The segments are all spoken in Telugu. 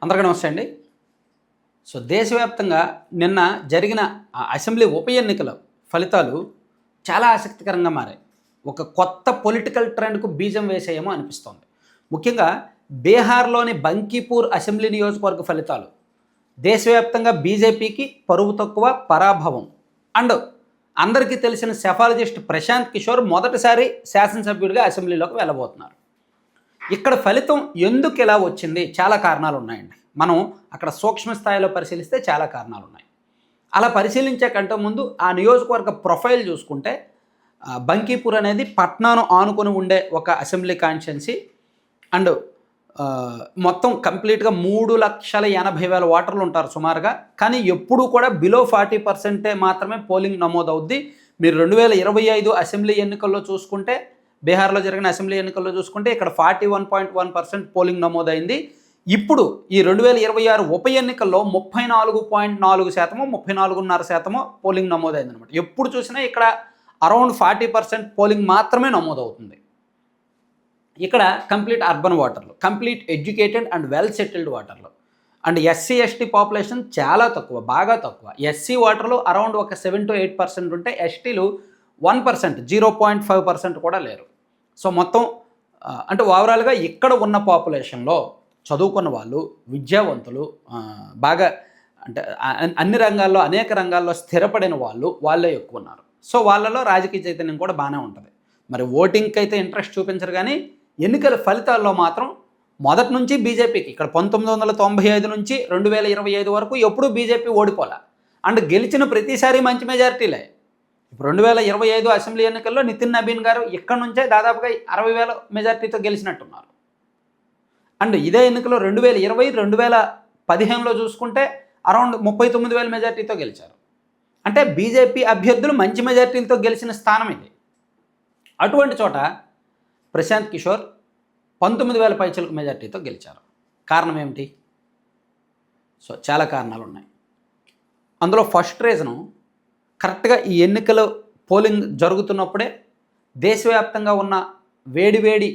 అందరికీ నమస్తే అండి. సో దేశవ్యాప్తంగా నిన్న జరిగిన అసెంబ్లీ ఉప ఎన్నికల ఫలితాలు చాలా ఆసక్తికరంగా మారాయి. ఒక కొత్త పొలిటికల్ ట్రెండ్కు బీజం వేసేయేమో అనిపిస్తోంది. ముఖ్యంగా బీహార్లోని బంకీపూర్ అసెంబ్లీ నియోజకవర్గ ఫలితాలు దేశవ్యాప్తంగా బీజేపీకి పరువు తక్కువ పరాభవం. అండ్ అందరికీ తెలిసిన సెఫాలజిస్ట్ ప్రశాంత్ కిషోర్ మొదటిసారి శాసనసభ్యుడిగా అసెంబ్లీలోకి వెళ్ళబోతున్నారు. ఇక్కడ ఫలితం ఎందుకు ఇలా వచ్చింది? చాలా కారణాలు ఉన్నాయండి. మనం అక్కడ సూక్ష్మ స్థాయిలో పరిశీలిస్తే చాలా కారణాలు ఉన్నాయి. అలా పరిశీలించే కంటే ముందు ఆ నియోజకవర్గ ప్రొఫైల్ చూసుకుంటే బంకీపూర్ అనేది పట్నాను ఆనుకొని ఉండే ఒక అసెంబ్లీ కాన్స్టిట్యున్సీ. అండ్ మొత్తం కంప్లీట్గా 3,80,000 ఓటర్లు ఉంటారు సుమారుగా. కానీ ఎప్పుడూ కూడా బిలో 40% మాత్రమే పోలింగ్ నమోదవుద్ది. మీరు 2025 అసెంబ్లీ ఎన్నికల్లో చూసుకుంటే, బీహార్లో జరిగిన అసెంబ్లీ ఎన్నికల్లో చూసుకుంటే ఇక్కడ 41.1% పోలింగ్ నమోదైంది. ఇప్పుడు ఈ 2026 ఉప ఎన్నికల్లో 34.4%, 34.5% పోలింగ్ నమోదైంది అనమాట. ఎప్పుడు చూసినా ఇక్కడ అరౌండ్ 40% పోలింగ్ మాత్రమే నమోదవుతుంది. ఇక్కడ కంప్లీట్ అర్బన్ ఓటర్లు, complete educated and well settled ఓటర్లు. అండ్ ఎస్సీ ఎస్టీ పాపులేషన్ చాలా తక్కువ, బాగా తక్కువ. ఎస్సీ ఓటర్లు అరౌండ్ ఒక 7 to 8% ఉంటే ఎస్టీలు 1%, 0.5% కూడా లేరు. సో మొత్తం అంటే ఓవరాల్గా ఇక్కడ ఉన్న పాపులేషన్లో చదువుకున్న వాళ్ళు, విద్యావంతులు, బాగా అంటే అన్ని రంగాల్లో, అనేక రంగాల్లో స్థిరపడిన వాళ్ళే ఎక్కువ ఉన్నారు. సో వాళ్ళలో రాజకీయ చైతన్యం కూడా బాగానే ఉంటుంది. మరి ఓటింగ్కి అయితే ఇంట్రెస్ట్ చూపించరు, కానీ ఎన్నికల ఫలితాల్లో మాత్రం మొదటి నుంచి బీజేపీకి ఇక్కడ 1995 నుంచి 2025 వరకు ఎప్పుడూ బీజేపీ ఓడిపోలే. అండ్ గెలిచిన ప్రతిసారి మంచి మెజారిటీలే. ఇప్పుడు 2025 అసెంబ్లీ ఎన్నికల్లో నితిన్ నబీన్ గారు ఇక్కడ నుంచే దాదాపుగా 60,000 మెజారిటీతో గెలిచినట్టున్నారు. అండ్ ఇదే ఎన్నికలో 2020, 2015లో చూసుకుంటే అరౌండ్ 39,000 మెజారిటీతో గెలిచారు. అంటే బీజేపీ అభ్యర్థులు మంచి మెజారిటీలతో గెలిచిన స్థానం ఇది. అటువంటి చోట ప్రశాంత్ కిషోర్ 19,000 పైచిలకు మెజారిటీతో గెలిచారు. కారణం ఏమిటి? సో చాలా కారణాలు ఉన్నాయి. అందులో ఫస్ట్ రీజను, కరెక్ట్గా ఈ ఎన్నికలు పోలింగ్ జరుగుతున్నప్పుడే దేశవ్యాప్తంగా ఉన్న వేడివేడి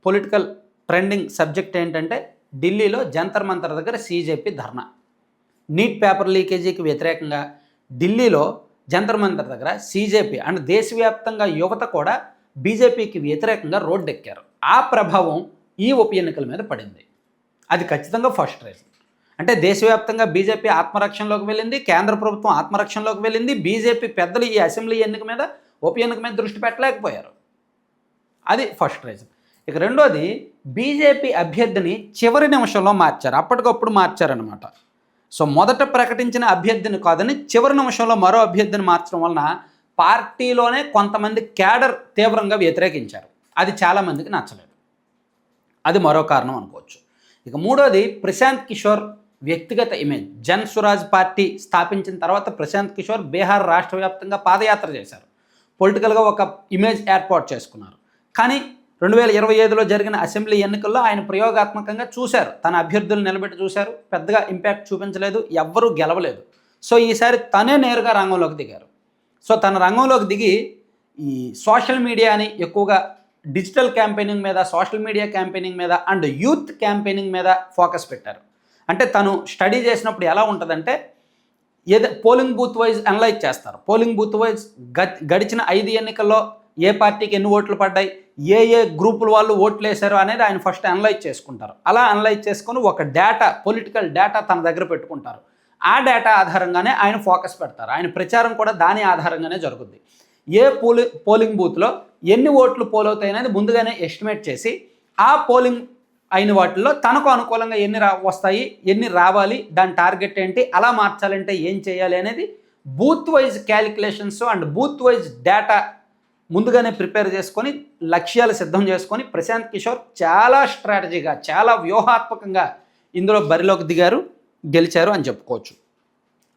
పొలిటికల్ ట్రెండింగ్ సబ్జెక్ట్ ఏంటంటే ఢిల్లీలో జంతర్ మంతర్ దగ్గర సీజేపీ ధర్నా. నీట్ పేపర్ లీకేజీకి వ్యతిరేకంగా ఢిల్లీలో జంతర్ మంతర్ దగ్గర సీజేపీ అండ్ దేశవ్యాప్తంగా యువత కూడా బీజేపీకి వ్యతిరేకంగా రోడ్డెక్కారు. ఆ ప్రభావం ఈ ఉప ఎన్నికల మీద పడింది. అది ఖచ్చితంగా ఫస్ట్ రీజన్. అంటే దేశవ్యాప్తంగా బీజేపీ ఆత్మరక్షణలోకి వెళ్ళింది, కేంద్ర ప్రభుత్వం ఆత్మరక్షణలోకి వెళ్ళింది. బీజేపీ పెద్దలు ఈ అసెంబ్లీ ఎన్నిక మీద, ఉప ఎన్నిక మీద దృష్టి పెట్టలేకపోయారు. అది ఫస్ట్ రీజన్. ఇక రెండోది, బీజేపీ అభ్యర్థిని చివరి నిమిషంలో మార్చారు, అప్పటికప్పుడు మార్చారనమాట. సో మొదట ప్రకటించిన అభ్యర్థిని కాదని చివరి నిమిషంలో మరో అభ్యర్థిని మార్చడం వలన పార్టీలోనే కొంతమంది క్యాడర్ తీవ్రంగా వ్యతిరేకించారు. అది చాలామందికి నచ్చలేదు. అది మరో కారణం అనుకోవచ్చు. ఇక మూడోది, ప్రశాంత్ కిషోర్ వ్యక్తిగత ఇమేజ్. జన్ స్వరాజ్ పార్టీ స్థాపించిన తర్వాత ప్రశాంత్ కిషోర్ బీహార్ రాష్ట్ర వ్యాప్తంగా పాదయాత్ర చేశారు. పొలిటికల్గా ఒక ఇమేజ్ ఏర్పాటు చేసుకున్నారు. కానీ 2025లో జరిగిన అసెంబ్లీ ఎన్నికల్లో ఆయన ప్రయోగాత్మకంగా చూశారు, తన అభ్యర్థులు నిలబెట్టి చూశారు, పెద్దగా ఇంపాక్ట్ చూపించలేదు, ఎవ్వరూ గెలవలేదు. సో ఈసారి తనే నేరుగా రంగంలోకి దిగారు. సో తన రంగంలోకి దిగి ఈ సోషల్ మీడియాని ఎక్కువగా డిజిటల్ క్యాంపెయినింగ్ మీద, సోషల్ మీడియా క్యాంపెయినింగ్ మీద అండ్ యూత్ క్యాంపెయినింగ్ మీద ఫోకస్ పెట్టారు. అంటే తను స్టడీ చేసినప్పుడు ఎలా ఉంటుందంటే, పోలింగ్ బూత్ వైజ్ అనలైజ్ చేస్తారు. పోలింగ్ బూత్ వైజ్ గడిచిన 5 ఎన్నికల్లో ఏ పార్టీకి ఎన్ని ఓట్లు పడ్డాయి, ఏ గ్రూపుల వాళ్ళు ఓట్లు వేశారు అనేది ఆయన ఫస్ట్ అనలైజ్ చేసుకుంటారు. అలా అనలైజ్ చేసుకొని ఒక డేటా, పొలిటికల్ డేటా తన దగ్గర పెట్టుకుంటారు. ఆ డేటా ఆధారంగానే ఆయన ఫోకస్ పెడతారు. ఆయన ప్రచారం కూడా దాని ఆధారంగానే జరుగుద్ది. ఏ పోలింగ్ బూత్లో ఎన్ని ఓట్లు పోలవుతాయి అనేది ముందుగానే ఎస్టిమేట్ చేసి, ఆ పోలింగ్ అయిన వాటిల్లో తనకు అనుకూలంగా ఎన్ని వస్తాయి, ఎన్ని రావాలి, దాని టార్గెట్ ఏంటి, అలా మార్చాలంటే ఏం చేయాలి అనేది booth wise calculations and booth wise data ముందుగానే ప్రిపేర్ చేసుకొని, లక్ష్యాలు సిద్ధం చేసుకొని ప్రశాంత్ కిషోర్ చాలా స్ట్రాటజీగా, చాలా వ్యూహాత్మకంగా ఇందులో బరిలోకి దిగారు, గెలిచారు అని చెప్పుకోవచ్చు.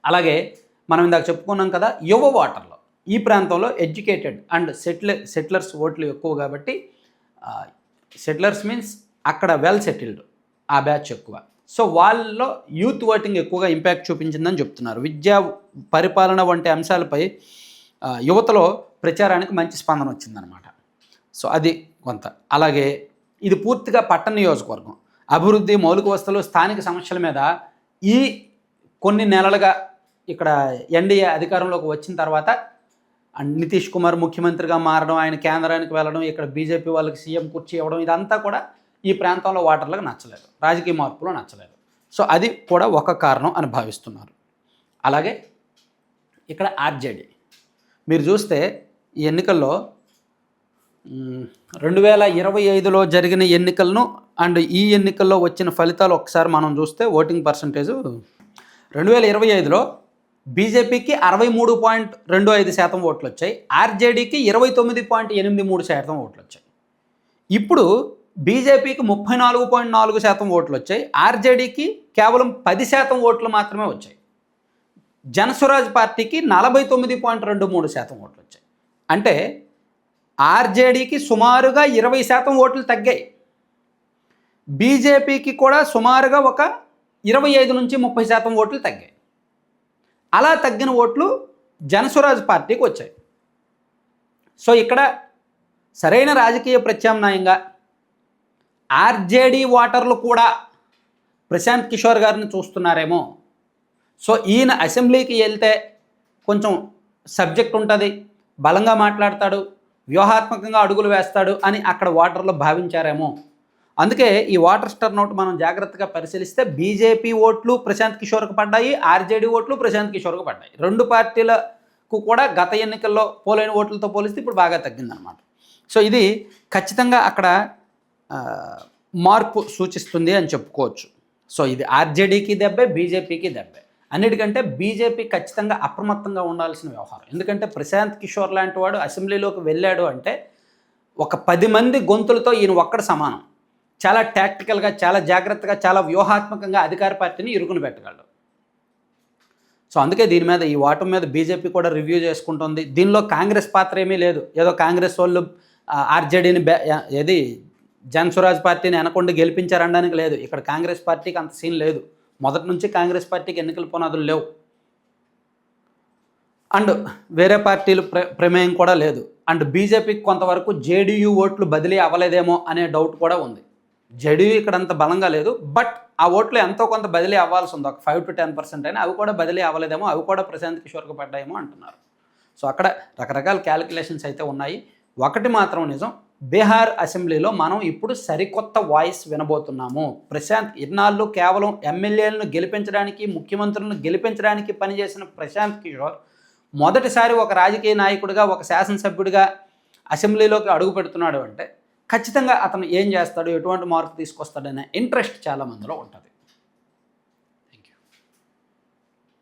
అలాగే మనం ఇందాక చెప్పుకున్నాం కదా, యువ ఓటర్లు ఈ ప్రాంతంలో ఎడ్యుకేటెడ్ అండ్ సెటిలర్స్ ఓట్లు ఎక్కువ కాబట్టి, సెటిలర్స్ మీన్స్ అక్కడ వెల్ సెటిల్డ్ ఆ బ్యాచ్ ఎక్కువ. సో వాళ్ళలో యూత్ ఓటింగ్ ఎక్కువగా ఇంపాక్ట్ చూపించిందని చెప్తున్నారు. విద్యా, పరిపాలన వంటి అంశాలపై యువతలో ప్రచారానికి మంచి స్పందన వచ్చిందనమాట. సో అది కొంత. అలాగే ఇది పూర్తిగా పట్టణ నియోజకవర్గం. అభివృద్ధి, మౌలిక వసతులు, స్థానిక సమస్యల మీద ఈ కొన్ని నెలలుగా ఇక్కడ ఎన్డీఏ అధికారంలోకి వచ్చిన తర్వాత నితీష్ కుమార్ ముఖ్యమంత్రిగా మారడం, ఆయన కేంద్రానికి వెళ్ళడం, ఇక్కడ బీజేపీ వాళ్ళకి సీఎం కుర్చీ ఇవ్వడం, ఇదంతా కూడా ఈ ప్రాంతంలో ఓటర్లకు నచ్చలేదు, రాజకీయ మార్పులు నచ్చలేదు. సో అది కూడా ఒక కారణం అని భావిస్తున్నారు. అలాగే ఇక్కడ ఆర్జేడీ మీరు చూస్తే ఈ ఎన్నికల్లో 2025లో జరిగిన ఎన్నికలను అండ్ ఈ ఎన్నికల్లో వచ్చిన ఫలితాలు ఒకసారి మనం చూస్తే ఓటింగ్ పర్సంటేజు 2025లో బీజేపీకి 63.25% ఓట్లు వచ్చాయి, ఆర్జేడీకి 29.83% ఓట్లు వచ్చాయి. ఇప్పుడు బీజేపీకి 34.4% ఓట్లు వచ్చాయి, ఆర్జేడీకి కేవలం 10% ఓట్లు మాత్రమే వచ్చాయి. జనస్వరాజ్ పార్టీకి 49.23% ఓట్లు వచ్చాయి. అంటే ఆర్జేడీకి సుమారుగా 20% ఓట్లు తగ్గాయి, బీజేపీకి కూడా సుమారుగా ఒక 25 నుంచి 30% ఓట్లు తగ్గాయి. అలా తగ్గిన ఓట్లు జనస్వరాజ్ పార్టీకి వచ్చాయి. సో ఇక్కడ సరైన రాజకీయ ప్రత్యామ్నాయంగా ఆర్జేడీ ఓటర్లు కూడా ప్రశాంత్ కిషోర్ గారిని చూస్తున్నారేమో. సో ఈయన అసెంబ్లీకి వెళ్తే కొంచెం సబ్జెక్ట్ ఉంటుంది, బలంగా మాట్లాడతాడు, వ్యూహాత్మకంగా అడుగులు వేస్తాడు అని అక్కడ ఓటర్లు భావించారేమో. అందుకే ఈ ఓటర్ టర్నౌట్ మనం జాగ్రత్తగా పరిశీలిస్తే బీజేపీ ఓట్లు ప్రశాంత్ కిషోర్కి పడ్డాయి, ఆర్జేడీ ఓట్లు ప్రశాంత్ కిషోర్కి పడ్డాయి. రెండు పార్టీలకు కూడా గత ఎన్నికల్లో పోలైన ఓట్లతో పోలిస్తే ఇప్పుడు బాగా తగ్గిందనమాట. సో ఇది ఖచ్చితంగా అక్కడ మార్పు సూచిస్తుంది అని చెప్పుకోవచ్చు. సో ఇది ఆర్జేడీకి దెబ్బే, బీజేపీకి దెబ్బే. అన్నిటికంటే బీజేపీ ఖచ్చితంగా అప్రమత్తంగా ఉండాల్సిన వ్యవహారం. ఎందుకంటే ప్రశాంత్ కిషోర్ లాంటి వాడు అసెంబ్లీలోకి వెళ్ళాడు అంటే ఒక 10 మంది గొంతులతో ఈయన ఒక్కడ సమానం. చాలా టాక్టికల్గా, చాలా జాగ్రత్తగా, చాలా వ్యూహాత్మకంగా అధికార పార్టీని ఇరుకుని పెట్టగలడు. సో అందుకే దీని మీద ఈ ఓటమి మీద బీజేపీ కూడా రివ్యూ చేసుకుంటుంది. దీనిలో కాంగ్రెస్ పాత్ర ఏమీ లేదు. ఏదో కాంగ్రెస్ వాళ్ళు ఆర్జేడీని ఏది జనస్వరాజ్ పార్టీని అనకుండా గెలిపించారనడానికి లేదు. ఇక్కడ కాంగ్రెస్ పార్టీకి అంత సీన్ లేదు. మొదటి నుంచి కాంగ్రెస్ పార్టీకి ఎన్నికల పునాదులు లేవు, అండ్ వేరే పార్టీలు ప్రమేయం కూడా లేదు. అండ్ బీజేపీకి కొంతవరకు జేడీయూ ఓట్లు బదిలీ అవ్వలేదేమో అనే డౌట్ కూడా ఉంది. జేడీయూ ఇక్కడ అంత బలంగా లేదు, బట్ ఆ ఓట్లు ఎంతో కొంత బదిలీ అవ్వాల్సి ఉంది, ఒక 5 to 10% అయినా. అవి కూడా బదిలీ అవ్వలేదేమో, అవి కూడా ప్రశాంత్ కిషోర్కి పడ్డాయేమో అంటున్నారు. సో అక్కడ రకరకాల క్యాలిక్యులేషన్స్ అయితే ఉన్నాయి. ఒకటి మాత్రం నిజం, బీహార్ అసెంబ్లీలో మనం ఇప్పుడు సరికొత్త వాయిస్ వినబోతున్నాము. ప్రశాంత్ ఇన్నాళ్ళు కేవలం ఎమ్మెల్యేలను గెలిపించడానికి, ముఖ్యమంత్రులను గెలిపించడానికి పనిచేసిన ప్రశాంత్ కిషోర్ మొదటిసారి ఒక రాజకీయ నాయకుడిగా, ఒక శాసనసభ్యుడిగా అసెంబ్లీలోకి అడుగు పెడుతున్నాడు అంటే ఖచ్చితంగా అతను ఏం చేస్తాడు, ఎటువంటి మార్పు తీసుకొస్తాడనే ఇంట్రెస్ట్ చాలామందిలో ఉంటుంది.